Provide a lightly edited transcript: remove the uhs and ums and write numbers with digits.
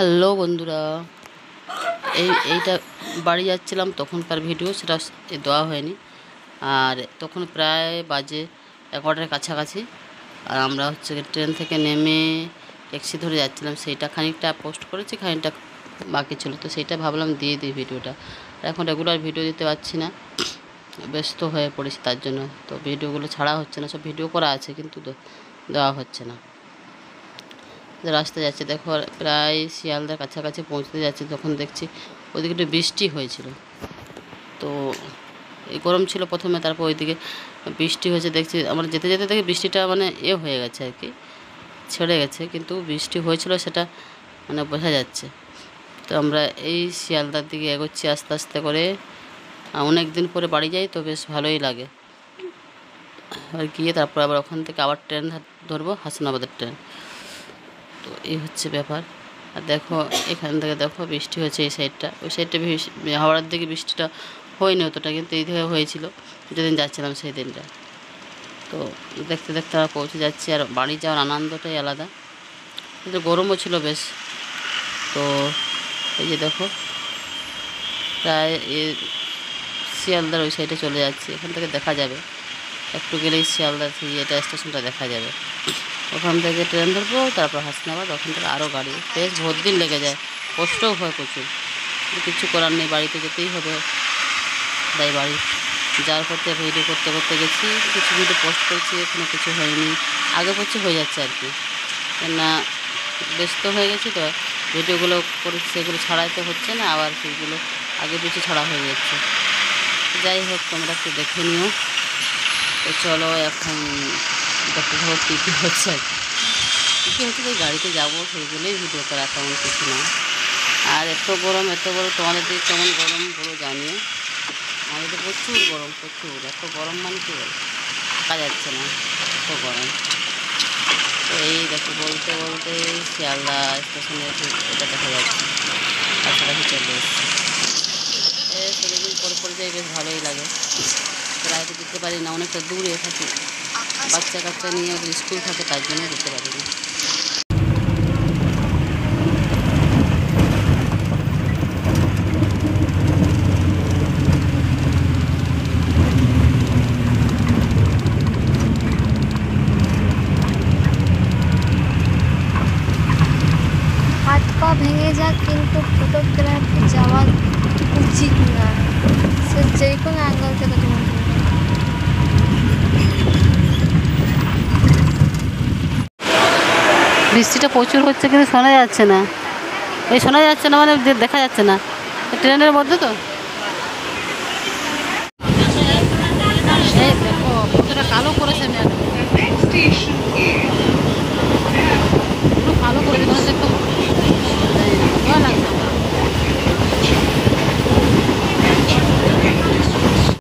Hello বন্ধুরা, এইটা বাড়ি যাচ্ছিলাম তখনকার ভিডিও, সেটা দেওয়া হয়নি। আর তখন প্রায় বাজে 11টার কাছাকাছি। আর আমরা ট্রেন থেকে নেমে ট্যাক্সি ধরে যাচ্ছিলাম। সেইটা খানিকটা পোস্ট করেছি, খানিকটা বাকি ছিল, তো সেইটা ভাবলাম দিয়ে দিই ভিডিওটা। আর এখন রেগুলার ভিডিও দিতে পারছি না, ব্যস্ত হয়ে পড়েছি, তার জন্য তো ভিডিওগুলো ছাড়া হচ্ছে না। সব ভিডিও করা আছে কিন্তু দেওয়া হচ্ছে না। রাস্তায় যাচ্ছে, দেখো প্রায় শিয়ালদার কাছাকাছি পৌঁছতে যাচ্ছে, তখন দেখছি ওইদিকে একটু বৃষ্টি হয়েছিল। তো এই গরম ছিল প্রথমে, তারপর ওইদিকে বৃষ্টি হয়েছে। দেখছি আমরা যেতে যেতে দেখি বৃষ্টিটা মানে হয়ে গেছে আর কি, ছেড়ে গেছে, কিন্তু বৃষ্টি হয়েছিল সেটা মানে বোঝা যাচ্ছে। তো আমরা এই শিয়ালদার দিকে এগোচ্ছি আস্তে আস্তে করে। অনেক দিন পরে বাড়ি যাই, তো বেশ ভালোই লাগে। আর গিয়ে তারপর আবার ওখান থেকে আবার ট্রেন ধরবো, হাসনাবাদের ট্রেন। তো এই হচ্ছে ব্যাপার। আর দেখো এখান থেকে দেখো বৃষ্টি হয়েছে এই সাইডটা, ওই সাইডটা হাওড়ার দিকে বৃষ্টিটা হয়নি অতটা, কিন্তু এই দিকে হয়েছিল যেদিন যাচ্ছিলাম সেই দিনটা। তো দেখতে দেখতে আমরা পৌঁছে যাচ্ছি। আর বাড়ি যাওয়ার আনন্দটাই আলাদা, কিন্তু গরমও ছিল বেশ। তো এই যে দেখো প্রায় শিয়ালদার ওই সাইডে চলে যাচ্ছি, এখান থেকে দেখা যাবে, একটু গেলেই শিয়ালদার এটা স্টেশনটা দেখা যাবে। ওখান থেকে ট্রেন ধরবো, তারপর হাসনাবাদ, ওখান থেকে আরও গাড়ি, বেশ ভোর দিন লেগে যায়, কষ্টও হয় প্রচুর, কিছু করার নেই, বাড়িতে যেতেই হবে। তাই বাড়ি যাওয়ার পথে ভিডিও করতে করতে গেছি, কিছু ভিডিও পোস্ট করেছি, এখনো কিছু হয়নি, আগে পড়ছে হয়ে যাচ্ছে আর কি, কেননা ব্যস্ত হয়ে গেছি তো। ভিডিওগুলো করে সেগুলো ছাড়াইতে হচ্ছে না, আবার সেইগুলো আগে পিছু ছাড়া হয়ে যাচ্ছে। যাই হোক, তোমরা একটু দেখে নিও। তো চলো এখন দেখতে থাকো কী কী হচ্ছে আর কি কী হচ্ছে। যে গাড়িতে যাবো সেইগুলোই ভিডিও করা, তেমন কিছু না। আর এত গরম, তোমাদের দিকে কেমন গরম বলো জানিও। আমাদের প্রচুর গরম, প্রচুর, এত গরম মানে কী বল, থাকা যাচ্ছে না, এত গরম। তো এই দেখো বলতে বলতে শিয়ালদা স্টেশনে এটা দেখা যাচ্ছে, কাছাকাছি চলে এসছে। সেদিন পরে যাই, বেশ ভালোই লাগে। প্রায় তো দিতে পারি না, অনেকটা দূরে থাকি, বাচ্চা কাচ্চা নিয়ে ওদের স্কুল থাকে, তার জন্য দিতে পারি না। হাত পা ভেঙে যাক, কিন্তু ফটোগ্রাফি যাওয়া উচিত না, সে যে কোনো অ্যাঙ্গেল থেকে তোমার। বৃষ্টিটা প্রচুর হচ্ছে, কিন্তু শোনা যাচ্ছে না, শোনা যাচ্ছে না মানে দেখা যাচ্ছে না, ট্রেনের মধ্যে তো।